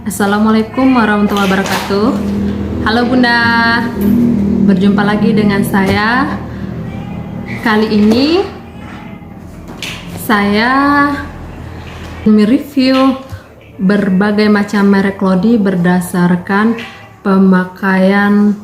Assalamualaikum warahmatullahi wabarakatuh. Halo Bunda, berjumpa lagi dengan saya. Kali ini saya mereview berbagai macam merek Clody berdasarkan pemakaian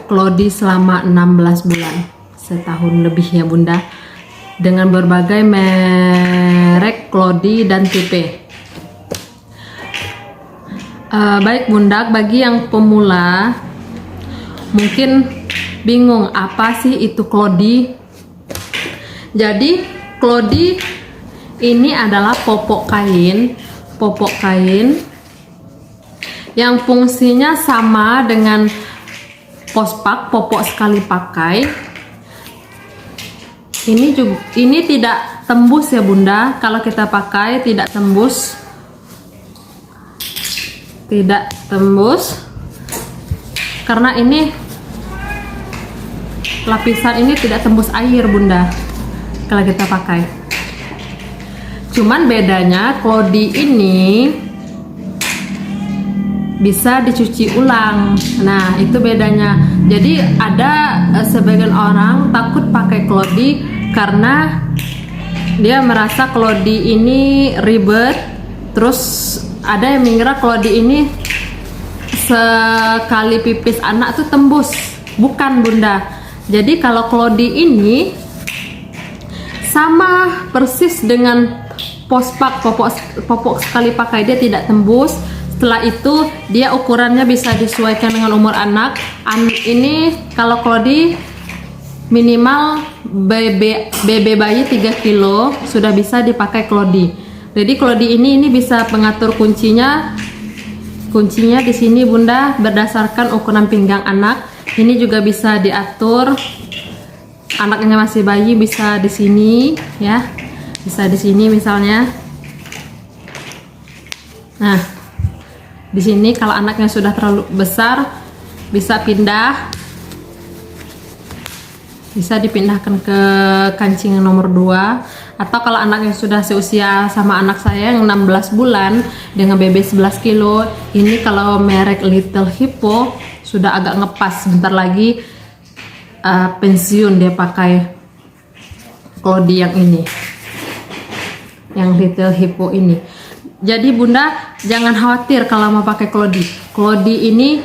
Clody selama 16 bulan, setahun lebih ya Bunda, dengan berbagai merek Clody dan tipe. Baik Bunda, bagi yang pemula mungkin bingung apa sih itu Clody. Jadi Clody ini adalah popok kain yang fungsinya sama dengan pospak, popok sekali pakai. Ini tidak tembus ya Bunda, kalau kita pakai tidak tembus. Karena ini lapisan ini tidak tembus air Bunda kalau kita pakai. Cuman bedanya Clody ini bisa dicuci ulang. Nah itu bedanya. Jadi ada sebagian orang takut pakai Clody karena dia merasa Clody ini ribet. Terus ada yang mengira Clody ini sekali pipis anak tuh tembus. Bukan Bunda. Jadi kalau Clody ini sama persis dengan pospak, popok sekali pakai, dia tidak tembus. Setelah itu dia ukurannya bisa disesuaikan dengan umur anak. Ini kalau Clody minimal BB bayi 3 kilo sudah bisa dipakai Clody. Jadi Clody ini bisa pengatur kuncinya di sini Bunda, berdasarkan ukuran pinggang anak. Ini juga bisa diatur, anaknya masih bayi bisa di sini ya, bisa di sini misalnya. Nah di sini kalau anaknya sudah terlalu besar bisa dipindahkan ke kancing nomor 2. Atau kalau anaknya sudah seusia sama anak saya yang 16 bulan dengan BB 11 kilo, ini kalau merek Little Hippo sudah agak ngepas, sebentar lagi pensiun dia pakai Clody yang ini, yang Little Hippo ini. Jadi Bunda jangan khawatir kalau mau pakai Clody. Clody ini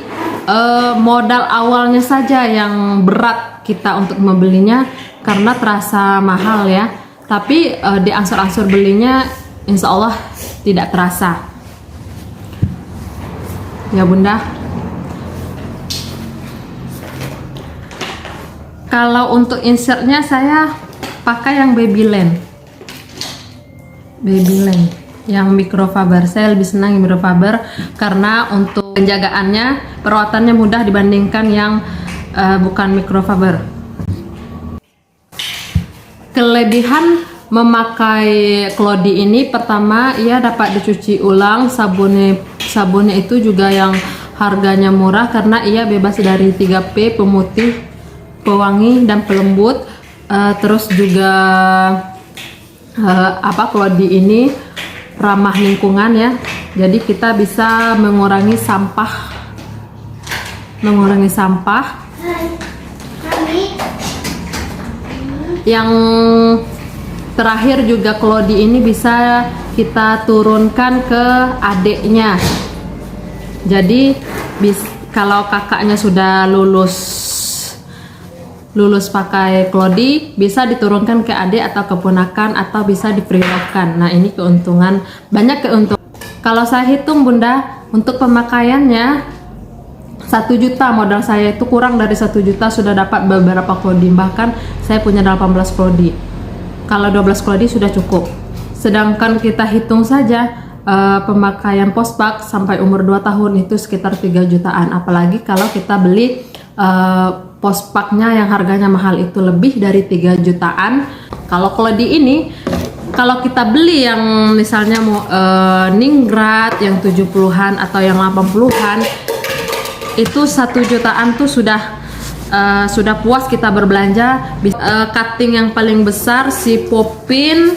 modal awalnya saja yang berat kita untuk membelinya karena terasa mahal ya. Tapi di angsur-angsur belinya insya Allah tidak terasa ya Bunda. Kalau untuk insertnya saya pakai yang Babyland yang microfiber. Saya lebih senang yang microfiber karena untuk penjagaannya, perawatannya mudah dibandingkan yang bukan microfiber. Kelebihan memakai Clody ini, pertama ia dapat dicuci ulang. Sabunnya itu juga yang harganya murah karena ia bebas dari 3P, pemutih, pewangi, dan pelembut. Terus juga Clody ini ramah lingkungan ya. Jadi kita bisa mengurangi sampah. Yang terakhir juga Clody ini bisa kita turunkan ke adiknya. Jadi kalau kakaknya sudah lulus pakai Clody, bisa diturunkan ke adik atau keponakan, atau bisa di-preloadkan. Nah ini banyak keuntungan. Kalau saya hitung Bunda, untuk pemakaiannya 1 juta, modal saya itu kurang dari 1 juta sudah dapat beberapa Clody. Bahkan saya punya 18 Clody. Kalau 12 Clody sudah cukup. Sedangkan kita hitung saja pemakaian pospak sampai umur 2 tahun itu sekitar 3 jutaan. Apalagi kalau kita beli pospaknya yang harganya mahal, itu lebih dari 3 jutaan. Kalau Clody ini, kalau kita beli yang misalnya mau Ningrat yang 70-an atau yang 80-an, itu 1 jutaan tuh sudah puas kita berbelanja. Cutting yang paling besar si Popin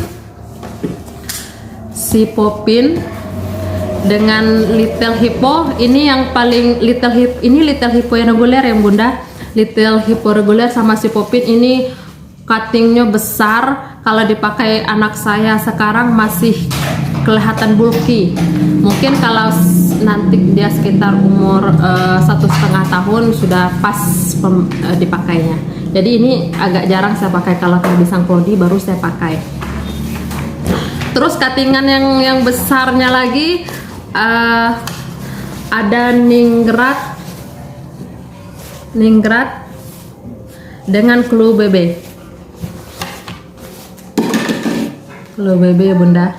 dengan Little Hippo. Ini yang paling Little Hippo yang reguler ya bunda. Little Hippo reguler sama si Popin ini cuttingnya besar. Kalau dipakai anak saya sekarang masih kelihatan bulky. Mungkin kalau nanti dia sekitar umur 1,5 tahun sudah pas dipakainya. Jadi ini agak jarang saya pakai. Kalau kehabisan Clody baru saya pakai. Terus cuttingan yang besarnya lagi ada Ningrat dengan Clue Bebe. Clue Bebe ya bunda.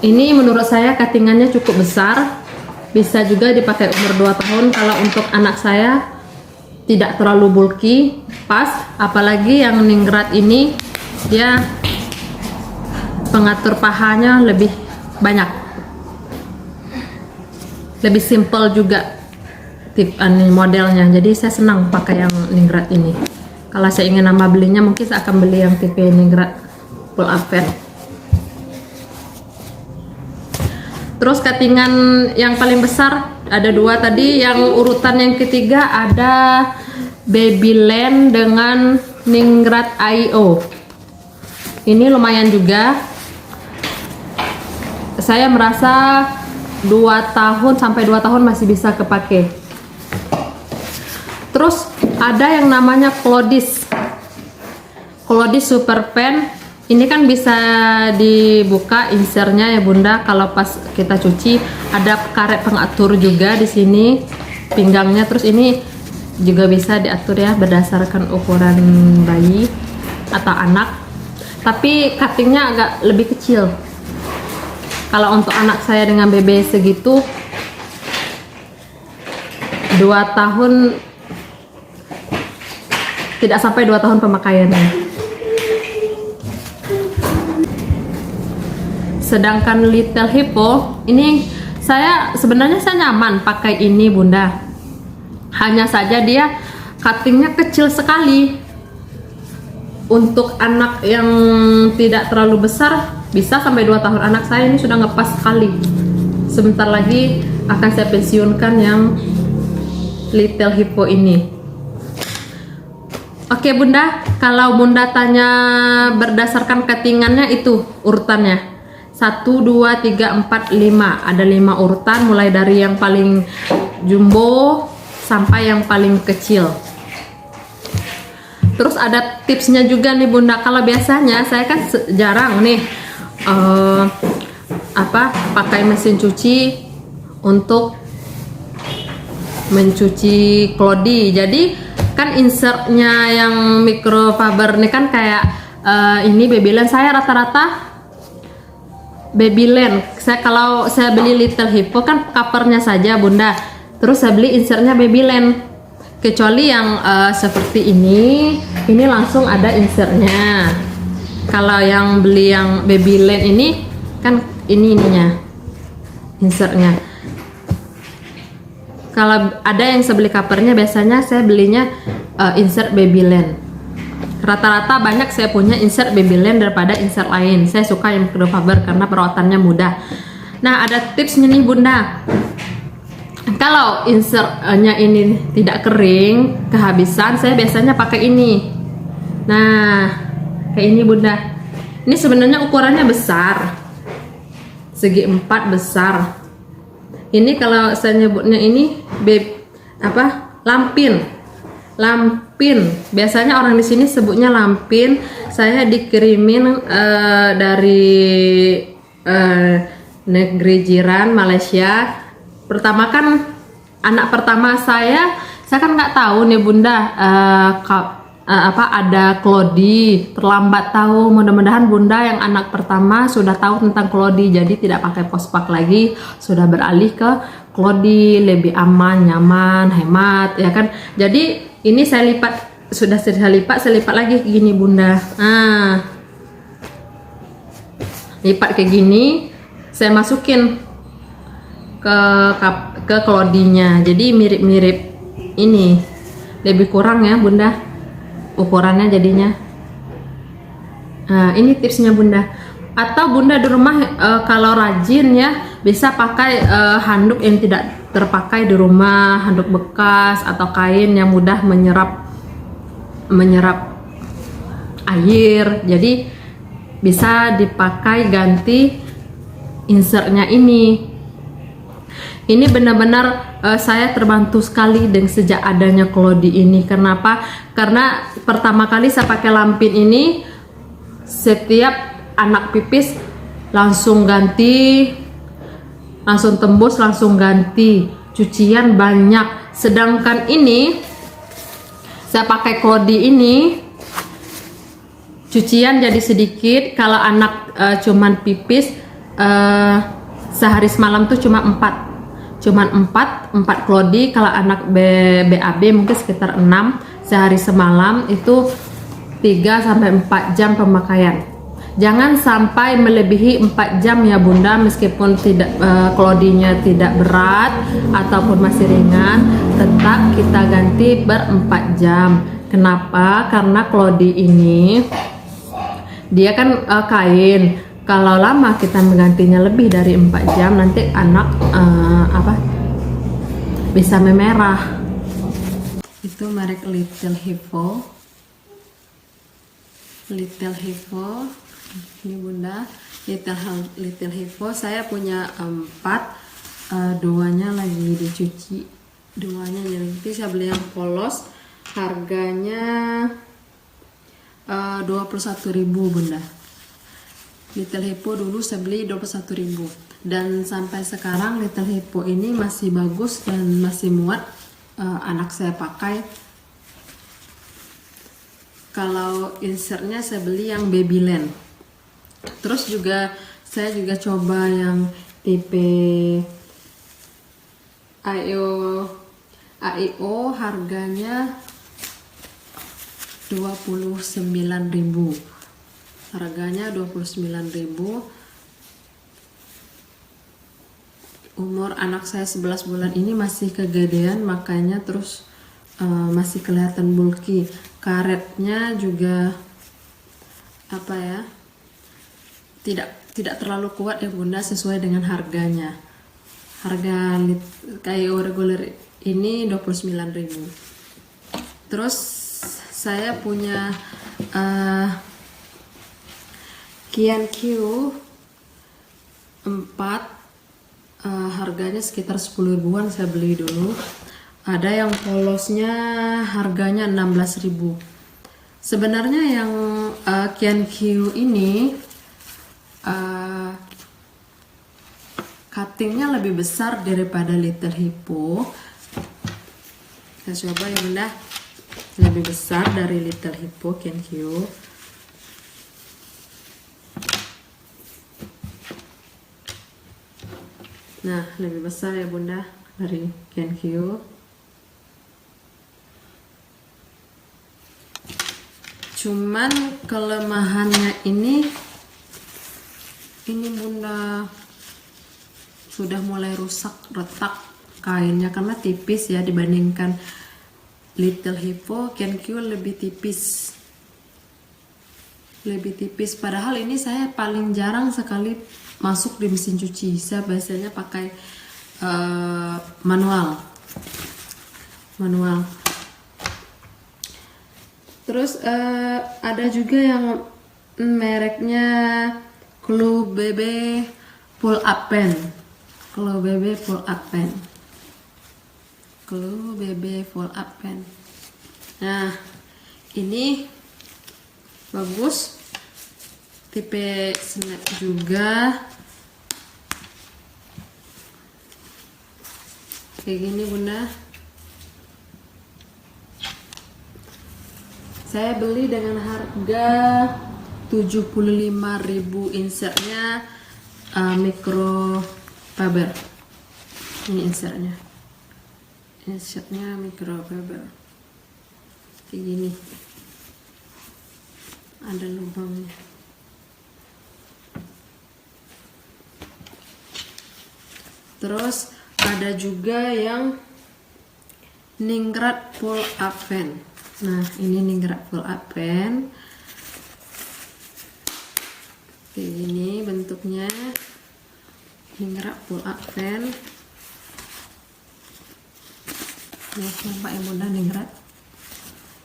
Ini menurut saya cuttingannya cukup besar. Bisa juga dipakai umur 2 tahun. Kalau untuk anak saya tidak terlalu bulky, pas. Apalagi yang Ningrat ini dia pengatur pahanya lebih banyak, lebih simple juga modelnya. Jadi saya senang pakai yang Ningrat ini. Kalau saya ingin nama belinya mungkin saya akan beli yang tipe Ningrat full advent. Terus cuttingan yang paling besar ada 2 tadi. Yang urutan yang ketiga ada Babyland dengan Ningrat IO. Ini lumayan juga. Saya merasa 2 tahun sampai 2 tahun masih bisa kepake. Terus ada yang namanya Clodis Super Pen. Ini kan bisa dibuka insernya ya bunda. Kalau pas kita cuci ada karet pengatur juga di sini pinggangnya. Terus ini juga bisa diatur ya berdasarkan ukuran bayi atau anak. Tapi cuttingnya agak lebih kecil. Kalau untuk anak saya dengan bebe segitu 2 tahun, tidak sampai 2 tahun pemakaiannya. Sedangkan Little Hippo ini sebenarnya saya nyaman pakai ini bunda. Hanya saja dia cuttingnya kecil sekali. Untuk anak yang tidak terlalu besar bisa sampai 2 tahun. Anak saya ini sudah ngepas sekali. Sebentar lagi akan saya pensiunkan yang Little Hippo ini. Oke bunda, kalau bunda tanya berdasarkan cuttingannya itu urutannya 1, 2, 3, 4, 5. Ada 5 urutan mulai dari yang paling jumbo sampai yang paling kecil. Terus ada tipsnya juga nih bunda. Kalau biasanya saya kan jarang nih pakai mesin cuci untuk mencuci Clody. Jadi kan insertnya yang microfiber ini kan kayak ini Babyland. Saya rata-rata Babyland. Kalau saya beli Little Hippo kan covernya saja bunda. Terus saya beli insertnya Babyland. Kecuali yang seperti ini langsung ada insertnya. Kalau yang beli yang Babyland ini kan ininya insertnya. Kalau ada yang saya beli covernya biasanya saya belinya insert Babyland. Rata-rata banyak saya punya insert Babyland daripada insert lain. Saya suka yang microfiber karena perawatannya mudah. Nah ada tipsnya nih bunda. Kalau insertnya ini tidak kering, kehabisan, saya biasanya pakai ini. Nah kayak ini bunda. Ini sebenarnya ukurannya besar, segi 4 besar. Ini kalau saya nyebutnya ini lampin. Biasanya orang di sini sebutnya lampin. Saya dikirimin dari negeri jiran Malaysia. Pertama kan anak pertama saya kan nggak tahu nih bunda ada Clody. Terlambat tahu. Mudah-mudahan bunda yang anak pertama sudah tahu tentang Clody, jadi tidak pakai pospak lagi, sudah beralih ke Clody, lebih aman, nyaman, hemat ya kan. Jadi ini saya lipat lagi gini bunda. Lipat kayak gini, saya masukin ke Clody-nya. Jadi mirip-mirip ini, lebih kurang ya bunda ukurannya jadinya. Ini tipsnya bunda. Atau bunda di rumah kalau rajin ya bisa pakai handuk yang tidak terpakai di rumah, handuk bekas atau kain yang mudah menyerap air. Jadi bisa dipakai ganti insertnya ini. Ini benar-benar saya terbantu sekali dengan sejak adanya Claudie ini. Kenapa? Karena pertama kali saya pakai lampin ini, setiap anak pipis langsung ganti, langsung tembus, langsung ganti. Cucian banyak. Sedangkan ini saya pakai Claudie ini, cucian jadi sedikit. Kalau anak cuman pipis sehari semalam tuh cuma 4 Claudie. Kalau anak BAB mungkin sekitar 6 sehari semalam, itu 3-4 jam pemakaian. Jangan sampai melebihi 4 jam ya Bunda, meskipun tidak Claudie-nya tidak berat ataupun masih ringan, tetap kita ganti 4 jam. Kenapa? Karena Claudie ini dia kan kain. Kalau lama kita menggantinya lebih dari 4 jam, nanti anak bisa memerah. Itu merek Little Hippo. Ini Bunda, Little Hippo. Saya punya 4, 2-nya lagi dicuci, 2-nya nanti saya beli yang polos. Harganya 21.000 Bunda. Little Hippo dulu saya beli 21.000, dan sampai sekarang Little Hippo ini masih bagus dan masih muat anak saya pakai. Kalau insertnya saya beli yang Babyland. Terus juga saya juga coba yang tipe AIO, harganya 29.000. Harganya 29.000. Umur anak saya 11 bulan ini masih kegedean, makanya terus masih kelihatan bulky. Karetnya juga tidak terlalu kuat ya Bunda, sesuai dengan harganya. Harga kayak reguler ini 29.000. Terus saya punya Kian Q 4, harganya sekitar 10 ribuan saya beli dulu. Ada yang polosnya harganya 16.000. Sebenarnya yang Kian Q ini cuttingnya lebih besar daripada Little Hippo. Kita coba ya Bunda, lebih besar dari Little Hippo Kian Q. Nah, lebih besar ya Bunda dari Kian Q. Cuman kelemahannya ini Bunda, sudah mulai rusak, retak kainnya karena tipis ya dibandingkan Little Hippo. Kian Q lebih tipis. Padahal ini saya paling jarang sekali masuk di mesin cuci. Saya biasanya pakai manual. Terus ada juga yang mereknya Clue Baby Pull Up Pen. Nah, ini bagus, tipe snap juga, kayak gini Bunda. Saya beli dengan harga 75.000. insertnya microfiber. Ini insertnya microfiber kayak gini, ada lubangnya. Terus ada juga yang Ningrat Pull Up Pen. Nah, ini Ningrat Pull Up Pen kayak gini bentuknya. Ningrat pull up pen. Nih, nampak ya bunda, ningrat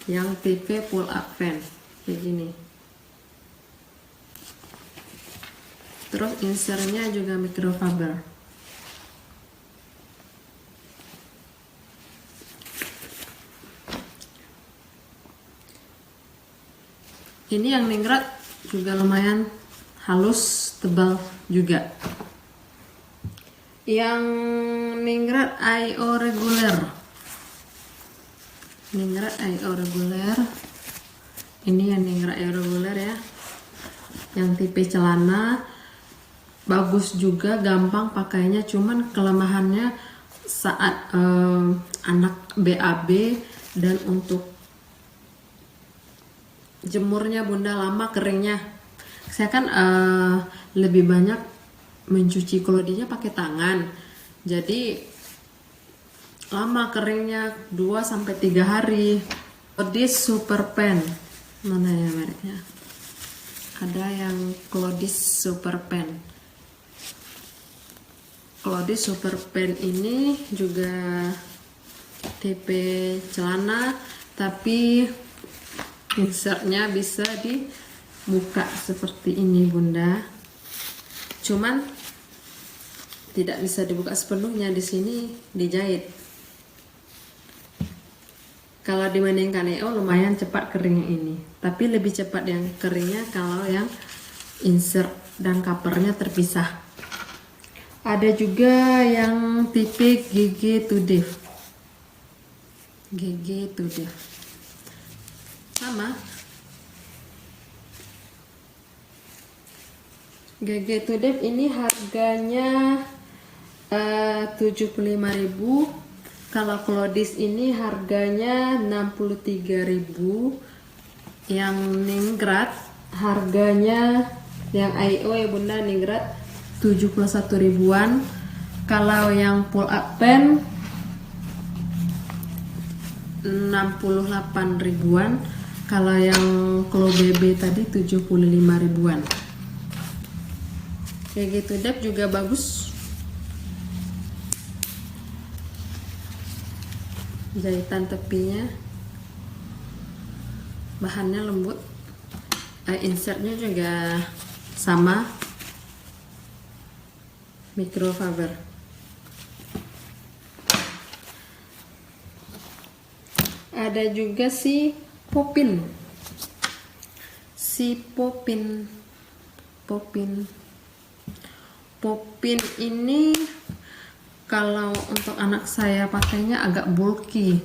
yang tipe pull up pen kayak gini. Terus insernya juga microfiber. Ini yang ningrat juga lumayan halus, tebal juga. Yang ningrat IO reguler. Ningrat IO reguler. Ini yang ningrat IO reguler ya. Yang tipe celana bagus juga, gampang pakainya, cuman kelemahannya saat anak BAB dan untuk jemurnya bunda lama keringnya. Saya kan lebih banyak mencuci klodinya pakai tangan, jadi lama keringnya 2-3 hari. Clodis Super Pen, mana ya mereknya? Ada yang Clodis Super Pen. Clodis Super Pen ini juga tipe celana, tapi insertnya bisa dibuka seperti ini bunda. Cuman tidak bisa dibuka sepenuhnya, di sini dijahit. Kalau dibandingkan EO lumayan cepat keringnya ini, tapi lebih cepat yang keringnya kalau yang insert dan covernya terpisah. Ada juga yang tipe GG to Dev. GG to Dev sama. GG to Dev ini harganya 75.000. Kalau Clodis ini harganya 63.000. Yang ningrat harganya yang IO ya bunda, ningrat 71 ribuan. Kalau yang pull up pen 68 ribuan. Kalau yang Clo BB tadi 75 ribuan. Kayak gitu Dep juga bagus. Jahitan tepinya, bahannya lembut. Insertnya juga sama, microfiber. Ada juga si Popin. Popin ini kalau untuk anak saya pakainya agak bulky,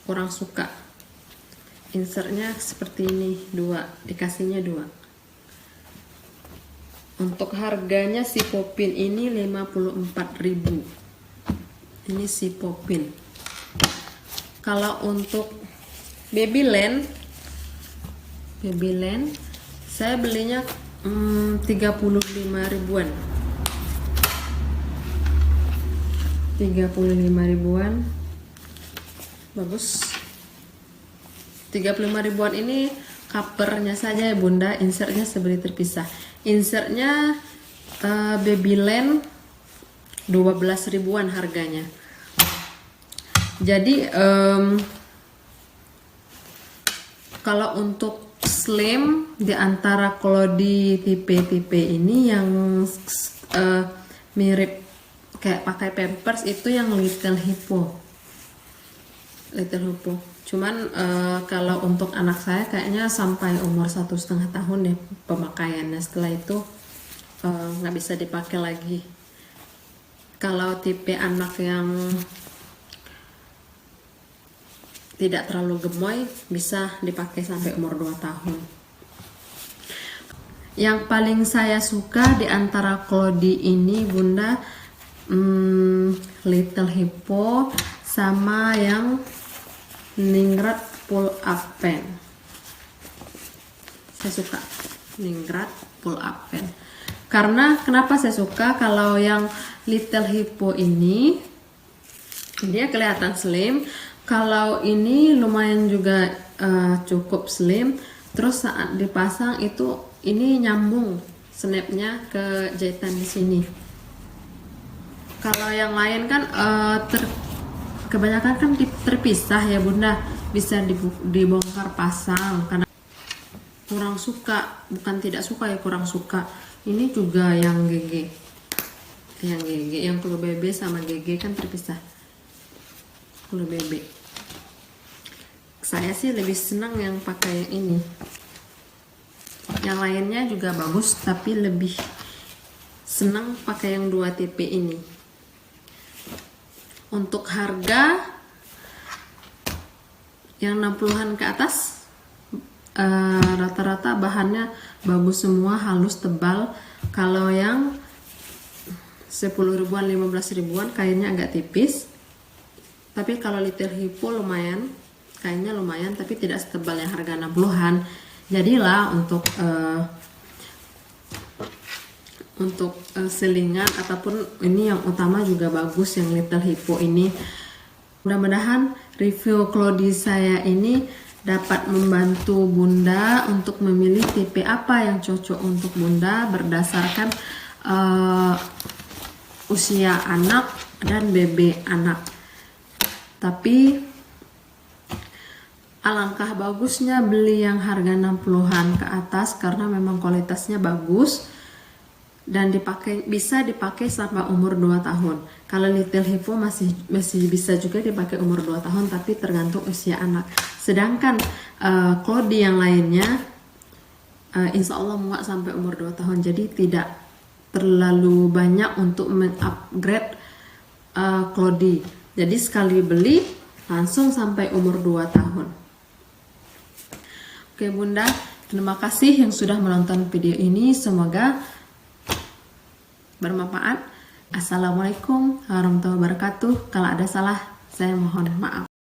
kurang suka. Insertnya seperti ini, dikasihnya 2. Untuk harganya si Popin ini 54.000. Ini si Popin. Kalau untuk Babyland saya belinya 35 ribuan. 35 ribuan. Bagus. 35 ribuan ini covernya saja ya bunda, insertnya seperti terpisah. Insertnya Babyland 12 ribuan harganya. Jadi kalau untuk slim di antara Clodi tipe-tipe ini yang mirip kayak pakai Pampers itu yang Little Hippo. Cuman kalau untuk anak saya kayaknya sampai umur 1,5 tahun deh pemakaiannya. Setelah itu nggak bisa dipakai lagi. Kalau tipe anak yang tidak terlalu gemoy bisa dipakai sampai umur 2 tahun. Yang paling saya suka di antara Clodi ini bunda, Little Hippo sama yang Ningrat pull up pen. Saya suka Ningrat pull up pen. Karena kenapa saya suka? Kalau yang Little Hippo ini dia kelihatan slim. Kalau ini lumayan juga cukup slim. Terus saat dipasang itu ini nyambung snapnya ke jahitan di sini. Kalau yang lain kan kebanyakan kan terpisah ya Bunda, bisa dibongkar pasang karena kurang suka, bukan tidak suka ya, kurang suka. Ini juga yang GG, yang Kolo BB sama GG kan terpisah. Kolo BB, saya sih lebih senang yang pakai yang ini. Yang lainnya juga bagus, tapi lebih senang pakai yang 2 TP ini. Untuk harga yang 60-an ke atas, rata-rata bahannya bagus semua, halus, tebal. Kalau yang 10 ribuan, 15 ribuan kainnya agak tipis. Tapi kalau Little Hippo lumayan, kainnya lumayan, tapi tidak setebal yang harga 60-an. Jadilah untuk selingan ataupun ini yang utama juga bagus yang Little Hippo ini. Mudah-mudahan review Clody saya ini dapat membantu Bunda untuk memilih tipe apa yang cocok untuk Bunda berdasarkan usia anak dan BB anak. Tapi alangkah bagusnya beli yang harga 60-an ke atas karena memang kualitasnya bagus dan bisa dipakai sampai umur 2 tahun. Kalau Little Hippo masih bisa juga dipakai umur 2 tahun, tapi tergantung usia anak. Sedangkan Clody yang lainnya insya Allah muat sampai umur 2 tahun, jadi tidak terlalu banyak untuk mengupgrade Clody. Jadi sekali beli langsung sampai umur 2 tahun. Oke Bunda, terima kasih yang sudah menonton video ini, semoga bermanfaat. Assalamualaikum warahmatullahi wabarakatuh. Kalau ada salah, saya mohon maaf.